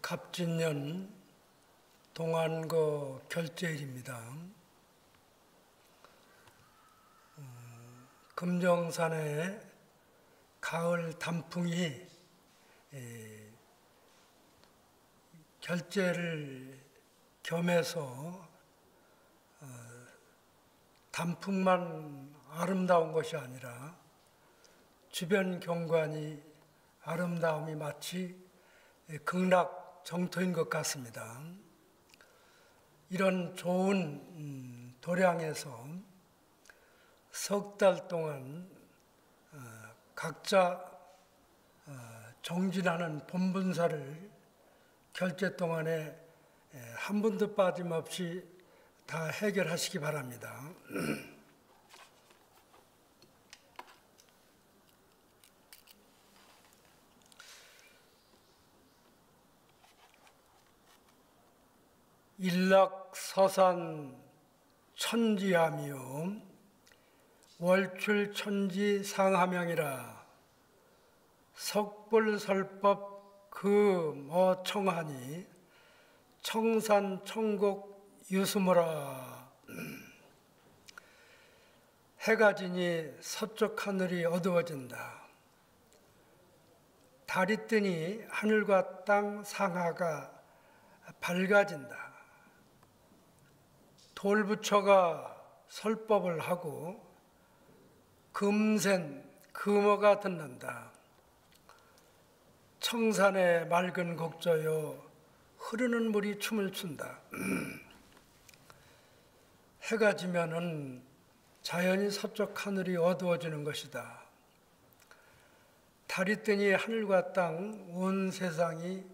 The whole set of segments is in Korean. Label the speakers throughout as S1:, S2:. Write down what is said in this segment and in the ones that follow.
S1: 갑진년 동안거 결제일입니다. 금정산에 가을 단풍이 결제를 겸해서 단풍만 아름다운 것이 아니라 주변 경관이 아름다움이 마치 극락정토인 것 같습니다. 이런 좋은 도량에서 석 달 동안 각자 정진하는 본분사를 결제 동안에 한 분도 빠짐없이 다 해결하시기 바랍니다. 일락서산 천지하며 월출천지 상하명이라 석불설법 그 청하니 청산천곡 유수모라. 해가 지니 서쪽 하늘이 어두워진다. 달이 뜨니 하늘과 땅 상하가 밝아진다. 돌부처가 설법을 하고 금센 금어가 듣는다. 청산의 맑은 곡조여 흐르는 물이 춤을 춘다. 해가 지면은 자연히 서쪽 하늘이 어두워지는 것이다. 달이 뜨니 하늘과 땅 온 세상이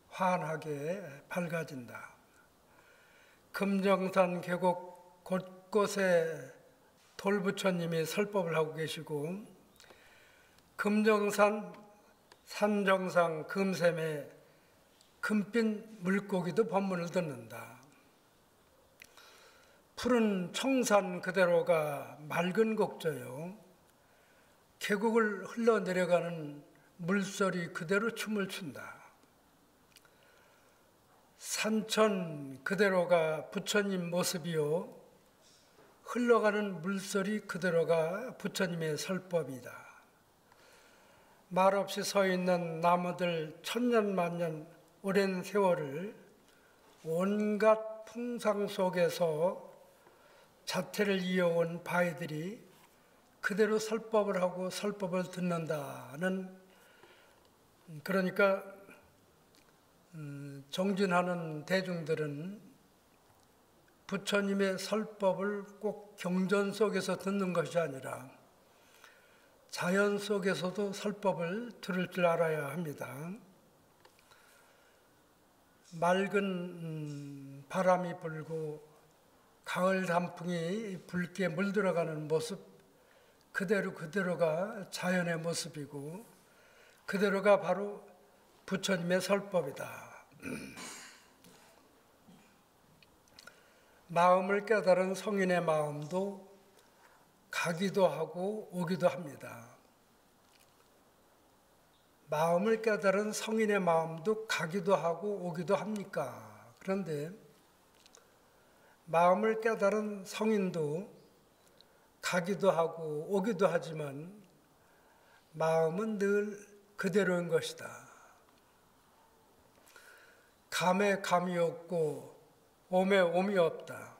S1: 환하게 밝아진다. 금정산 계곡 곳곳에 돌부처님이 설법을 하고 계시고 금정산 산정상 금샘에 금빛 물고기도 법문을 듣는다. 푸른 청산 그대로가 맑은 곡조요 계곡을 흘러내려가는 물소리 그대로 춤을 춘다. 산천 그대로가 부처님 모습이요 흘러가는 물소리 그대로가 부처님의 설법이다. 말없이 서 있는 나무들 천년만년 오랜 세월을 온갖 풍상 속에서 자태를 이어온 바위들이 그대로 설법을 하고 설법을 듣는다는, 그러니까 정진하는 대중들은 부처님의 설법을 꼭 경전 속에서 듣는 것이 아니라 자연 속에서도 설법을 들을 줄 알아야 합니다. 맑은 바람이 불고 가을 단풍이 붉게 물들어가는 모습 그대로가 자연의 모습이고 그대로가 바로 부처님의 설법이다. 마음을 깨달은 성인의 마음도 가기도 하고 오기도 합니다. 마음을 깨달은 성인의 마음도 가기도 하고 오기도 합니까? 그런데 마음을 깨달은 성인도 가기도 하고 오기도 하지만 마음은 늘 그대로인 것이다. 감에 감이 없고 오매 옴이 없다.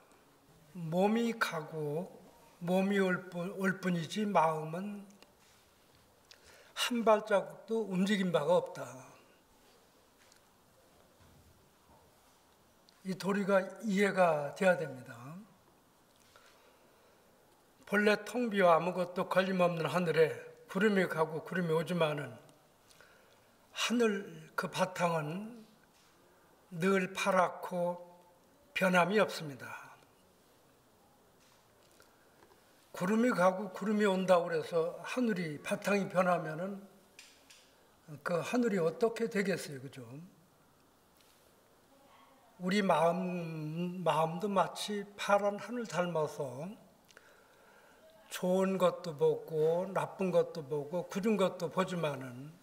S1: 몸이 가고 몸이 올 뿐이지 마음은 한 발자국도 움직인 바가 없다. 이 도리가 이해가 돼야 됩니다. 본래 텅 비어 아무것도 걸림없는 하늘에 구름이 가고 구름이 오지만은 하늘 그 바탕은 늘 파랗고 변함이 없습니다. 구름이 가고 구름이 온다고 그래서 하늘이 바탕이 변하면은 그 하늘이 어떻게 되겠어요, 그죠? 우리 마음도 마치 파란 하늘 닮아서 좋은 것도 보고 나쁜 것도 보고 굳은 것도 보지만은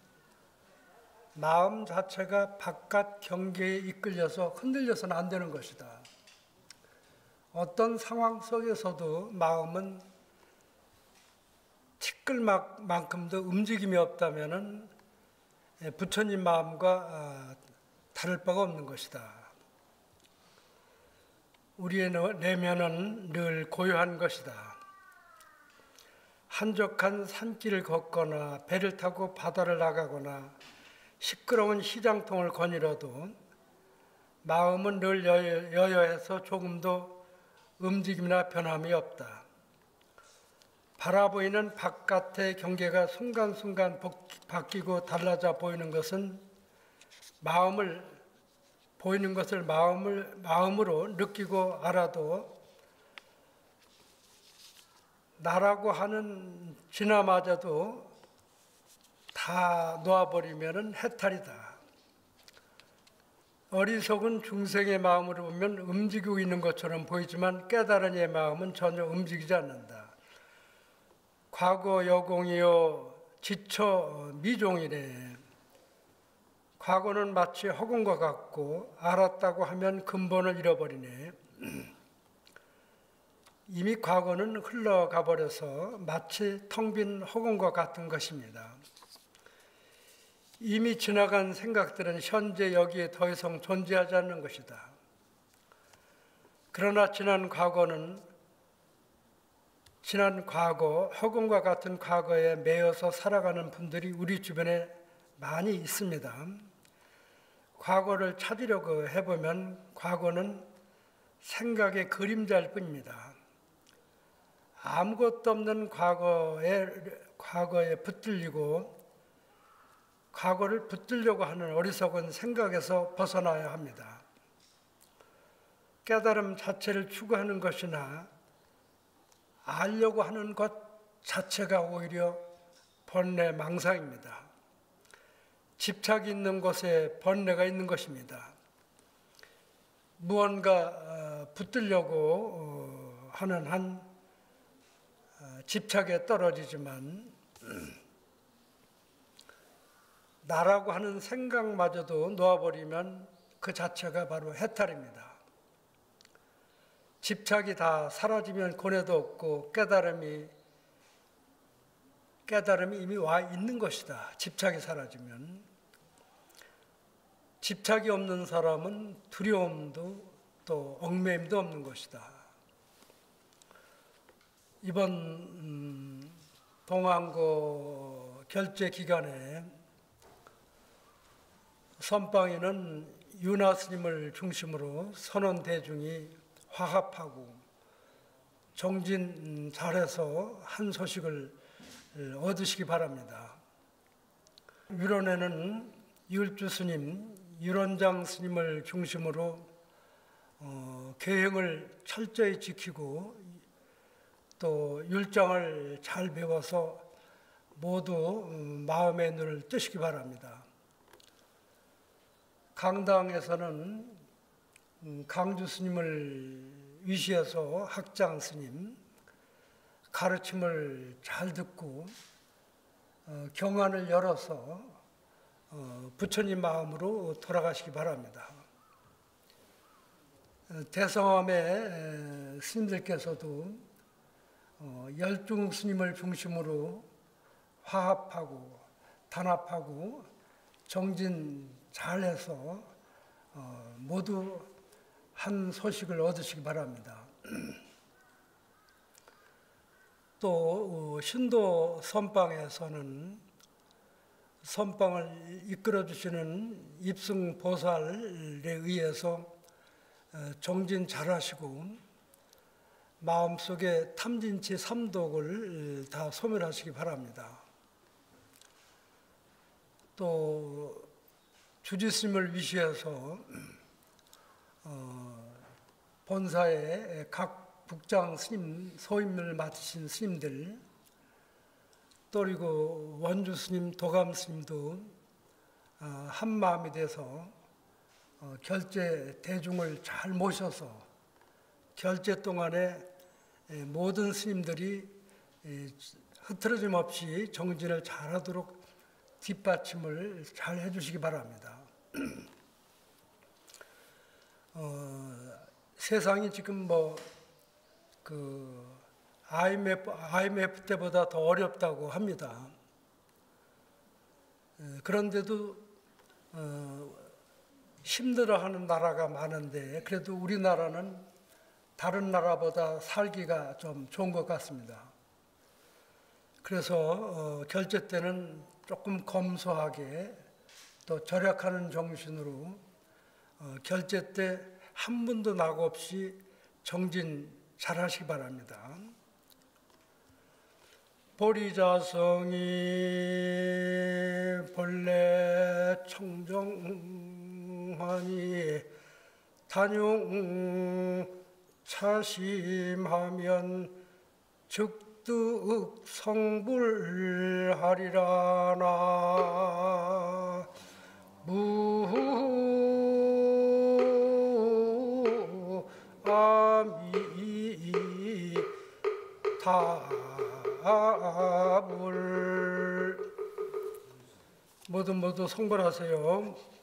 S1: 마음 자체가 바깥 경계에 이끌려서 흔들려서는 안 되는 것이다. 어떤 상황 속에서도 마음은 티끌만큼도 움직임이 없다면은 부처님 마음과 다를 바가 없는 것이다. 우리의 내면은 늘 고요한 것이다. 한적한 산길을 걷거나 배를 타고 바다를 나가거나 시끄러운 시장통을 거닐어도 마음은 늘 여여해서 조금도 움직임이나 변함이 없다. 바라보이는 바깥의 경계가 순간순간 바뀌고 달라져 보이는 것은 보이는 것을 마음으로 느끼고 알아도 나라고 하는 진화마저도 다 놓아버리면 해탈이다. 어리석은 중생의 마음으로 보면 움직이고 있는 것처럼 보이지만 깨달은 이의 마음은 전혀 움직이지 않는다. 과거 여공이요 지처 미종이래. 과거는 마치 허공과 같고 알았다고 하면 근본을 잃어버리네. 이미 과거는 흘러가 버려서 마치 텅 빈 허공과 같은 것입니다. 이미 지나간 생각들은 현재 여기에 더 이상 존재하지 않는 것이다. 그러나 지난 과거, 허공과 같은 과거에 매여서 살아가는 분들이 우리 주변에 많이 있습니다. 과거를 찾으려고 해보면 과거는 생각의 그림자일 뿐입니다. 아무것도 없는 과거에 붙들리고 과거를 붙들려고 하는 어리석은 생각에서 벗어나야 합니다. 깨달음 자체를 추구하는 것이나 알려고 하는 것 자체가 오히려 번뇌 망상입니다. 집착이 있는 곳에 번뇌가 있는 것입니다. 무언가 붙들려고 하는 한 집착에 떨어지지만 나라고 하는 생각마저도 놓아버리면 그 자체가 바로 해탈입니다. 집착이 다 사라지면 고뇌도 없고 깨달음이 이미 와 있는 것이다. 집착이 사라지면. 집착이 없는 사람은 두려움도 또 얽매임도 없는 것이다. 이번 동안고 결제 기간에 선방에는 윤화 스님을 중심으로 선원 대중이 화합하고 정진 잘해서 한 소식을 얻으시기 바랍니다. 유론에는 율주 스님, 율원장 스님을 중심으로 계행을 철저히 지키고 또 율장을 잘 배워서 모두 마음의 눈을 뜨시기 바랍니다. 강당에서는 강주 스님을 위시해서 학장 스님 가르침을 잘 듣고 경안을 열어서 부처님 마음으로 돌아가시기 바랍니다. 대성함의 스님들께서도 열중 스님을 중심으로 화합하고 단합하고 정진 잘해서 모두 한 소식을 얻으시기 바랍니다. 또 신도 선방에서는 선방을 이끌어 주시는 입승 보살에 의해서 정진 잘하시고 마음속에 탐진치 삼독을 다 소멸하시기 바랍니다. 또 주지스님을 위시해서 본사의 각 북장 스님, 소임을 맡으신 스님들, 또 그리고 원주 스님, 도감 스님도 한 마음이 돼서 결제 대중을 잘 모셔서 결제 동안에 모든 스님들이 흐트러짐 없이 정진을 잘하도록 뒷받침을 잘 해주시기 바랍니다. 세상이 지금 IMF 때보다 더 어렵다고 합니다. 그런데도 힘들어하는 나라가 많은데 그래도 우리나라는 다른 나라보다 살기가 좀 좋은 것 같습니다. 그래서 결제 때는 조금 검소하게 또 절약하는 정신으로 결제 때 한 분도 낙 없이 정진 잘 하시기 바랍니다. 보리자성이 본래 청정하니 단용 차심하면 즉득 성불하리라나 무아미타불 모두 성불하세요.